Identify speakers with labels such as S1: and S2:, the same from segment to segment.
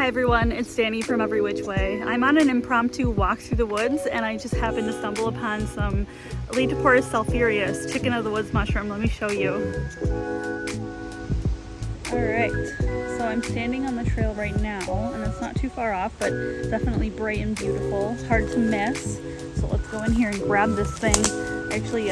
S1: Hi everyone, it's Dani from Every Which Way. I'm on an impromptu walk through the woods and I just happened to stumble upon some Laetoporus sulphureus, chicken of the woods mushroom. Let me show you. Alright, so I'm standing on the trail right now and it's not too far off, but definitely bright and beautiful, hard to miss. So let's go in here and grab this thing. I actually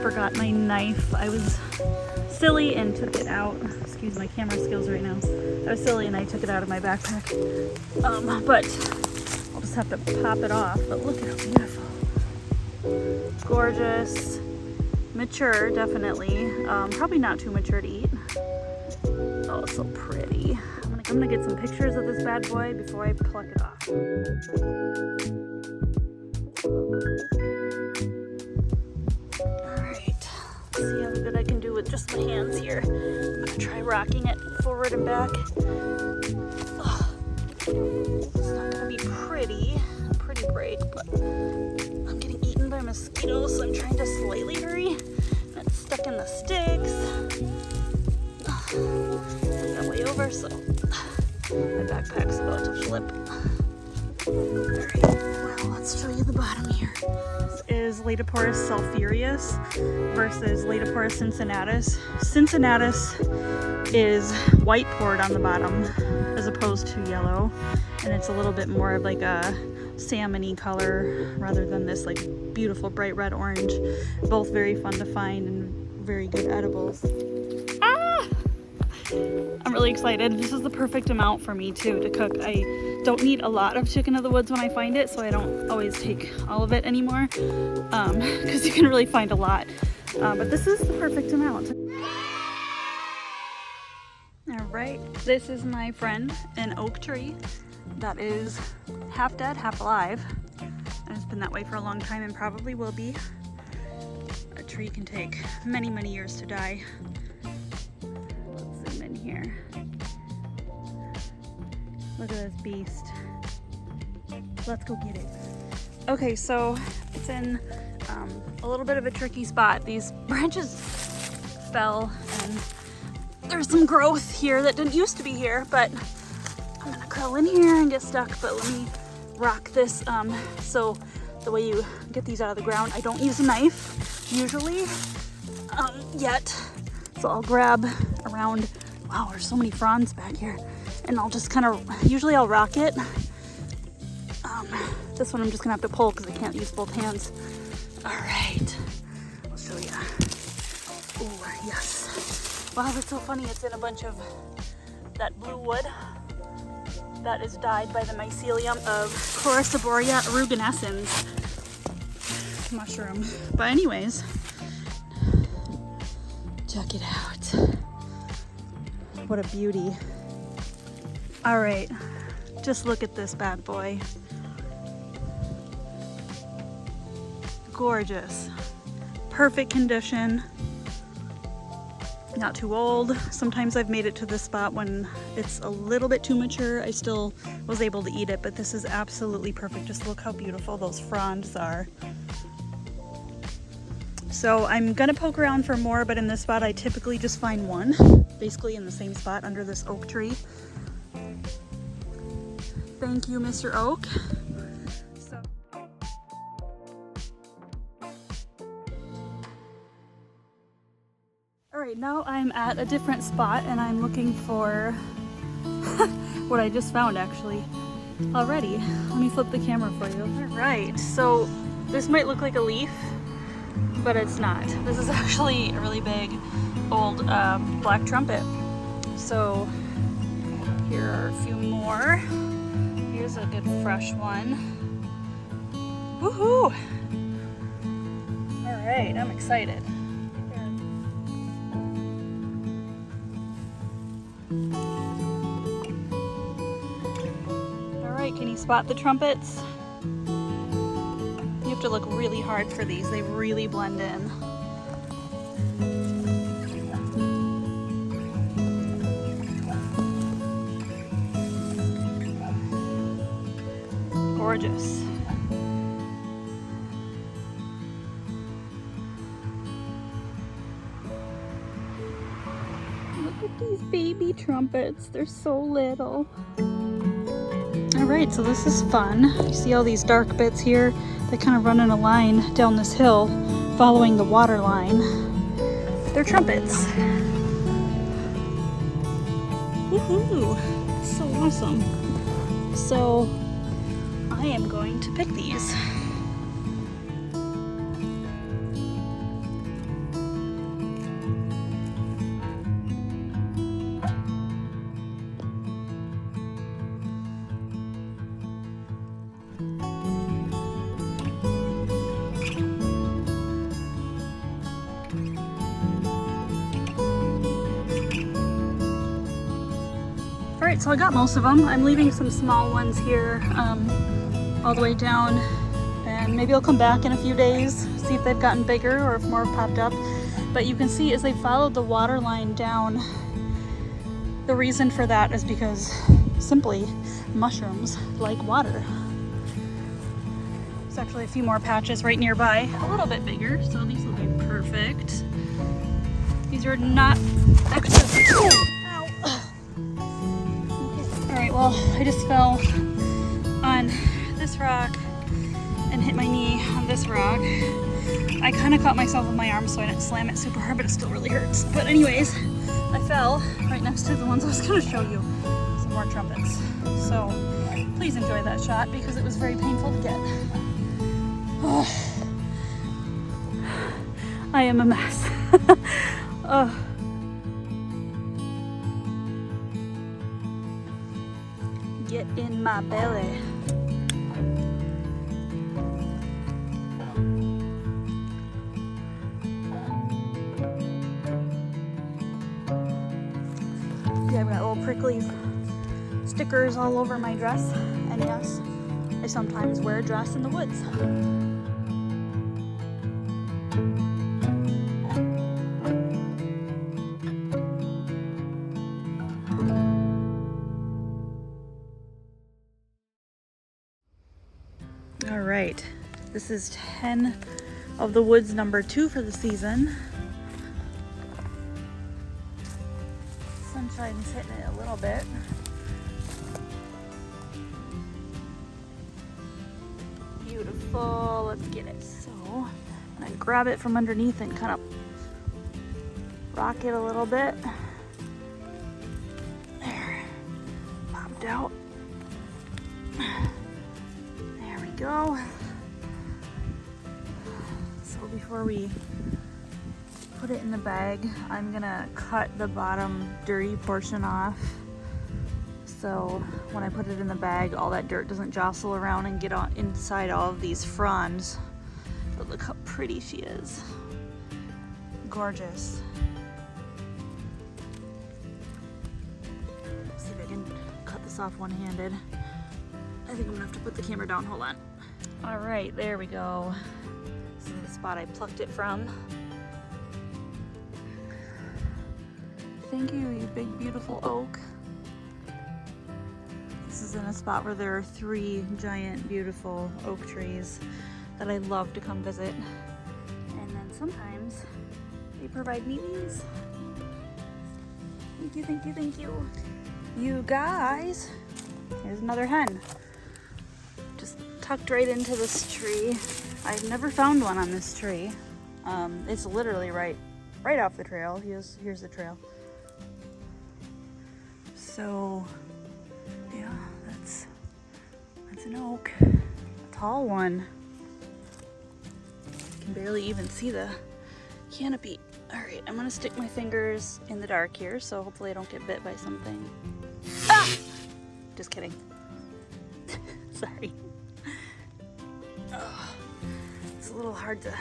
S1: forgot my knife. I was silly and took it out. Excuse my camera skills right now. I was silly and I took it out of my backpack. But I'll just have to pop it off. But look at how beautiful. Gorgeous. Mature, definitely. Probably not too mature to eat. Oh, it's so pretty. I'm gonna get some pictures of this bad boy before I pluck it off. See how good I can do with just my hands here. I'm gonna try rocking it forward and back. Oh, it's not gonna be pretty bright, but I'm getting eaten by mosquitoes, so I'm trying to slightly hurry. It's stuck in the sticks. Put that way over, so my backpack's about to flip. Alright, well, let's show you the bottom here. This is Laetoporus sulphureus versus Laetoporus cincinnatus. Cincinnatus is white poured on the bottom as opposed to yellow, and it's a little bit more of like a salmon-y color rather than this like beautiful bright red orange. Both very fun to find and very good edibles. I'm really excited. This is the perfect amount for me too to cook. I don't need a lot of chicken of the woods when I find it, so I don't always take all of it anymore because you can really find a lot. But this is the perfect amount. All right, this is my friend, an oak tree that is half dead, half alive. And it's been that way for a long time and probably will be. A tree can take many, many years to die. Here. Look at this beast. Let's go get it. Okay, so it's in a little bit of a tricky spot. These branches fell and there's some growth here that didn't used to be here, but I'm gonna crawl in here and get stuck. But let me rock this. So the way you get these out of the ground, I don't use a knife usually yet. So I'll grab around. Wow, there's so many fronds back here. And I'll just kind of, usually I'll rock it. This one I'm just gonna have to pull because I can't use both hands. All right, I'll show you. Oh, yes. Wow, that's so funny. It's in a bunch of that blue wood that is dyed by the mycelium of Coryciboria aruginescens mushroom. But anyways, check it out. What a beauty. All right, just look at this bad boy. Gorgeous. Perfect condition. Not too old. Sometimes I've made it to this spot when it's a little bit too mature. I still was able to eat it, but this is absolutely perfect. Just look how beautiful those fronds are. So I'm gonna poke around for more, but in this spot I typically just find one, basically in the same spot under this oak tree. Thank you, Mr. Oak. All right, now I'm at a different spot and I'm looking for what I just found actually already. Let me flip the camera for you. All right, so this might look like a leaf, but it's not. This is actually a really big old black trumpet. So here are a few more. Here's a good fresh one. Woohoo! All right, I'm excited. All right, can you spot the trumpets? You have to look really hard for these. They really blend in. Gorgeous. Look at these babies. baby trumpets. They're so little. All right, so this is fun. You see all these dark bits here? They kind of run in a line down this hill, following the water line. They're trumpets. Woohoo! So awesome. So I am going to pick these. Alright, so I got most of them. I'm leaving some small ones here all the way down, and maybe I'll come back in a few days, see if they've gotten bigger or if more have popped up. But you can see as they followed the water line down, the reason for that is because simply mushrooms like water. There's actually a few more patches right nearby, a little bit bigger, so these will be perfect. These are not extra. Alright, well, I just fell on this rock and hit my knee on this rock. I kind of caught myself with my arm so I didn't slam it super hard, but it still really hurts. But anyways, I fell right next to the ones I was going to show you. Some more trumpets. So please enjoy that shot because it was very painful to get. Oh, I am a mess. Oh. Get in my belly. Yeah, I've got little prickly stickers all over my dress. And yes, I sometimes wear a dress in the woods. All right, this is 10 of the woods number 2 for the season. Sunshine's hitting it a little bit. Beautiful, let's get it. So I'm gonna grab it from underneath and kind of rock it a little bit. There, popped out. Go. So before we put it in the bag, I'm gonna cut the bottom dirty portion off, so when I put it in the bag all that dirt doesn't jostle around and get on inside all of these fronds. But look how pretty she is. Gorgeous. Let's see if I can cut this off one-handed. I think I'm gonna have to put the camera down. Hold on. All right, there we go. This is the spot I plucked it from. Thank you, you big, beautiful oak. This is in a spot where there are 3 giant, beautiful oak trees that I love to come visit. And then sometimes they provide me these. Thank you, thank you, thank you. You guys, here's another hen. Just tucked right into this tree. I've never found one on this tree. It's literally right off the trail. Here's the trail. So yeah, that's an oak, a tall one. You can barely even see the canopy. All right, I'm gonna stick my fingers in the dark here, so hopefully I don't get bit by something. Ah! Just kidding. Sorry. Oh, it's a little hard to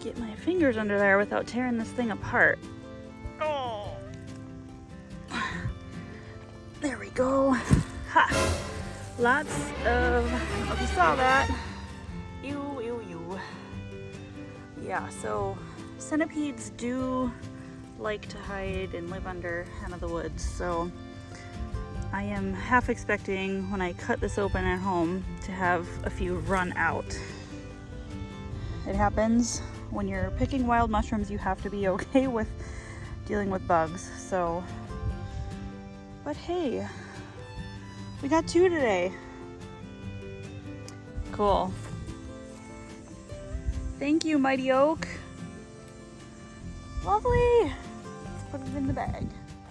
S1: get my fingers under there without tearing this thing apart. Oh, there we go. Ha! Lots of, I don't know if you saw that. Ew. Yeah, so centipedes do like to hide and live under hen of the woods, so I am half expecting when I cut this open at home to have a few run out. It happens when you're picking wild mushrooms. You have to be okay with dealing with bugs, so But hey, we got 2 today. Cool. Thank you, Mighty Oak. Lovely. Let's put it in the bag.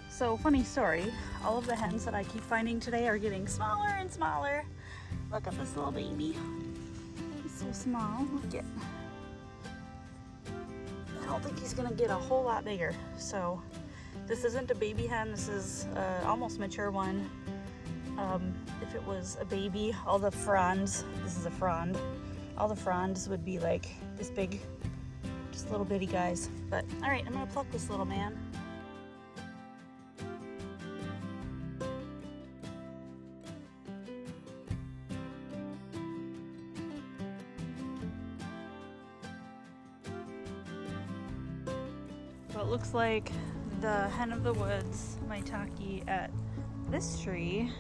S1: So, funny story, all of the hens that I keep finding today are getting smaller and smaller. Look at this little baby. He's so small. Look at. I don't think he's gonna get a whole lot bigger. So, this isn't a baby hen. This is an almost mature one. If it was a baby, all the fronds, this is a frond, all the fronds would be like this big, just little bitty guys. But all right, I'm gonna pluck this little man. So it looks like the hen of the woods, Maitake, at this tree,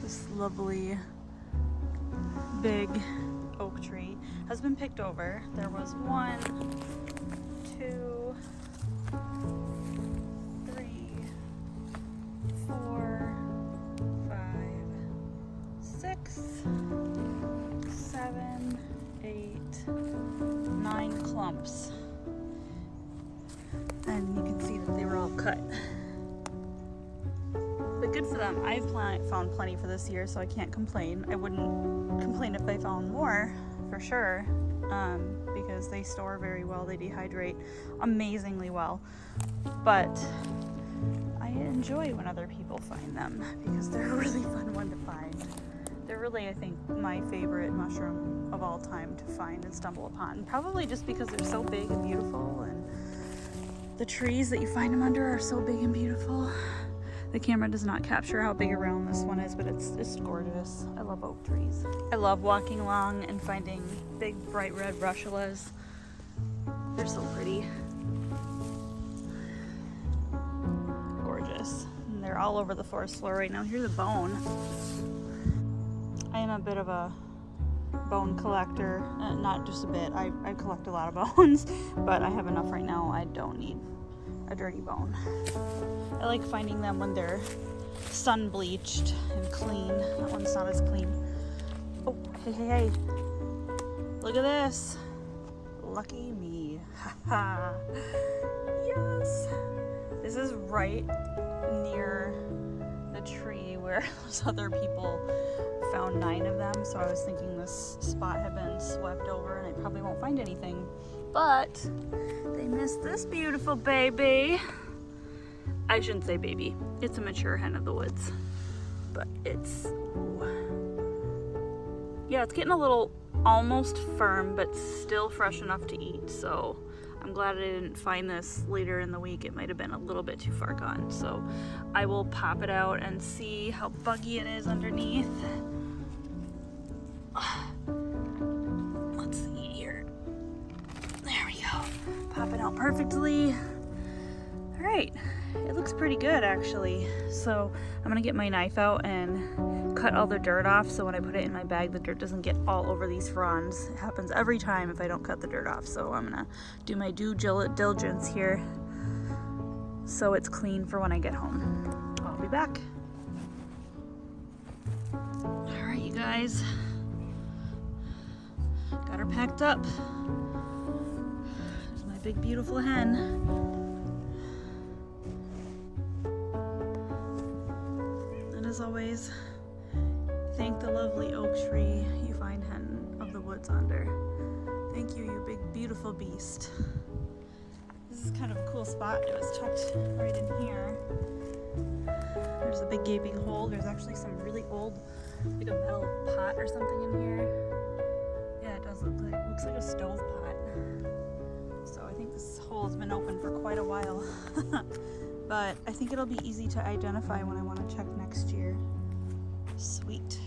S1: this lovely big oak tree, has been picked over. There was 1, 2, 3, 4, 5, 6, 7, 8, 9 clumps. And you can see that they were all cut. But good for them. I've found plenty for this year, so I can't complain. I wouldn't complain if I found more, for sure, because they store very well. They dehydrate amazingly well. But I enjoy when other people find them because they're a really fun one to find. They're really, I think, my favorite mushroom of all time to find and stumble upon. Probably just because they're so big and beautiful, and the trees that you find them under are so big and beautiful. The camera does not capture how big around this one is, but it's just gorgeous. I love oak trees. I love walking along and finding big bright red russulas. They're so pretty. Gorgeous. And they're all over the forest floor right now. Here's a bone. I am a bit of a bone collector. Not just a bit. I collect a lot of bones, but I have enough right now. I don't need a dirty bone. I like finding them when they're sun bleached and clean. That one's not as clean. Oh, hey. Look at this. Lucky me. Haha. Yes. This is right near the tree where those other people found 9 of them. So I was thinking this spot had been swept over and I probably won't find anything. But they missed this beautiful baby. I shouldn't say baby. It's a mature hen of the woods. But it's, yeah, it's getting a little almost firm, but still fresh enough to eat. So I'm glad I didn't find this later in the week. It might have been a little bit too far gone. So I will pop it out and see how buggy it is underneath. Let's see here. There we go. Pop it out perfectly. All right. It looks pretty good, actually. So I'm gonna get my knife out and cut all the dirt off, so when I put it in my bag, the dirt doesn't get all over these fronds. It happens every time if I don't cut the dirt off. So I'm gonna do my due diligence here so it's clean for when I get home. I'll be back. All right, you guys. Got her packed up. There's my big, beautiful hen. As always, thank the lovely oak tree you find hen of the woods under. Thank you, you big beautiful beast. This is kind of a cool spot. It was tucked right in here. There's a big gaping hole. There's actually some really old, like a metal pot or something in here. Yeah, it does looks like a stove pot. So I think this hole has been open for quite a while. But I think it'll be easy to identify when I want to check next year. Sweet.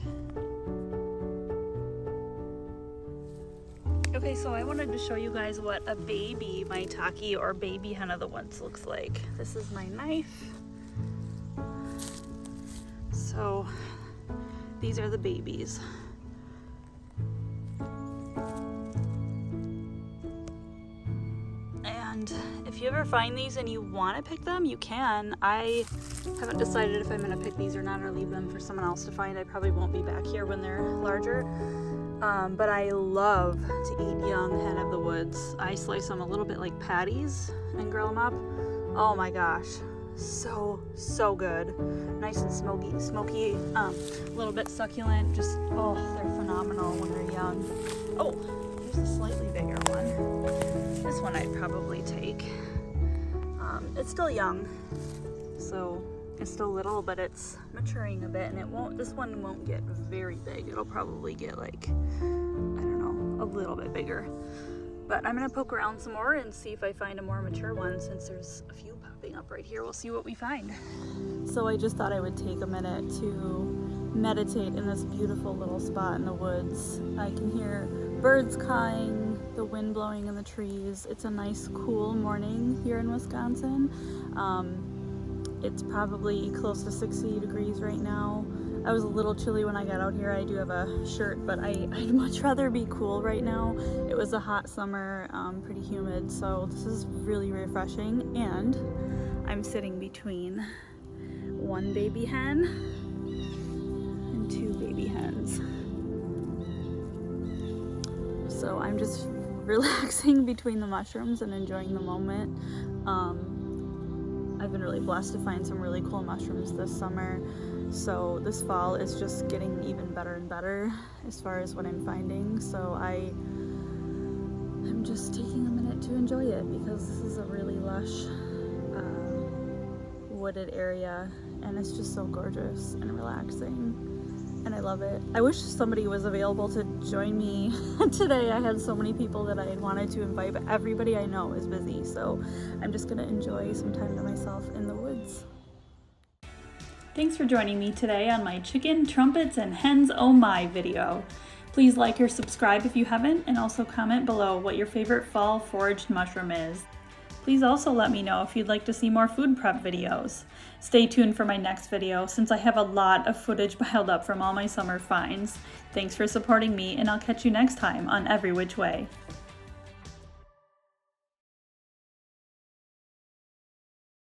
S1: Okay, so I wanted to show you guys what a baby Maitake or baby hen of the woods looks like. This is my knife. So these are the babies. And if you ever find these and you want to pick them, you can. I haven't decided if I'm going to pick these or not, or leave them for someone else to find. I probably won't be back here when they're larger. But I love to eat young hen of the woods. I slice them a little bit like patties and grill them up. Oh my gosh, so good. Nice and smoky, a little bit succulent. Just, oh, they're phenomenal when they're young. Oh, here's a slightly bigger one. This one I'd probably take. It's still young, so it's still little, but it's maturing a bit, and this one won't get very big. It'll probably get like, I don't know, a little bit bigger. But I'm gonna poke around some more and see if I find a more mature one, since there's a few popping up right here. We'll see what we find. So I just thought I would take a minute to meditate in this beautiful little spot in the woods. I can hear birds cawing, the wind blowing in the trees. It's a nice cool morning here in Wisconsin. It's probably close to 60 degrees right now. I was a little chilly when I got out here. I do have a shirt, but I'd much rather be cool right now. It was a hot summer, pretty humid, so this is really refreshing. And I'm sitting between one baby hen and two baby hens. So I'm just relaxing between the mushrooms and enjoying the moment. I've been really blessed to find some really cool mushrooms this summer. So this fall is just getting even better and better as far as what I'm finding. So I'm just taking a minute to enjoy it, because this is a really lush wooded area, and it's just so gorgeous and relaxing. And I love it. I wish somebody was available to join me today. I had so many people that I had wanted to invite, but everybody I know is busy. So I'm just gonna enjoy some time to myself in the woods. Thanks for joining me today on my chicken, trumpets, and hens oh my video. Please like or subscribe if you haven't, and also comment below what your favorite fall foraged mushroom is. Please also let me know if you'd like to see more food prep videos. Stay tuned for my next video, since I have a lot of footage piled up from all my summer finds. Thanks for supporting me, and I'll catch you next time on Every Which Way.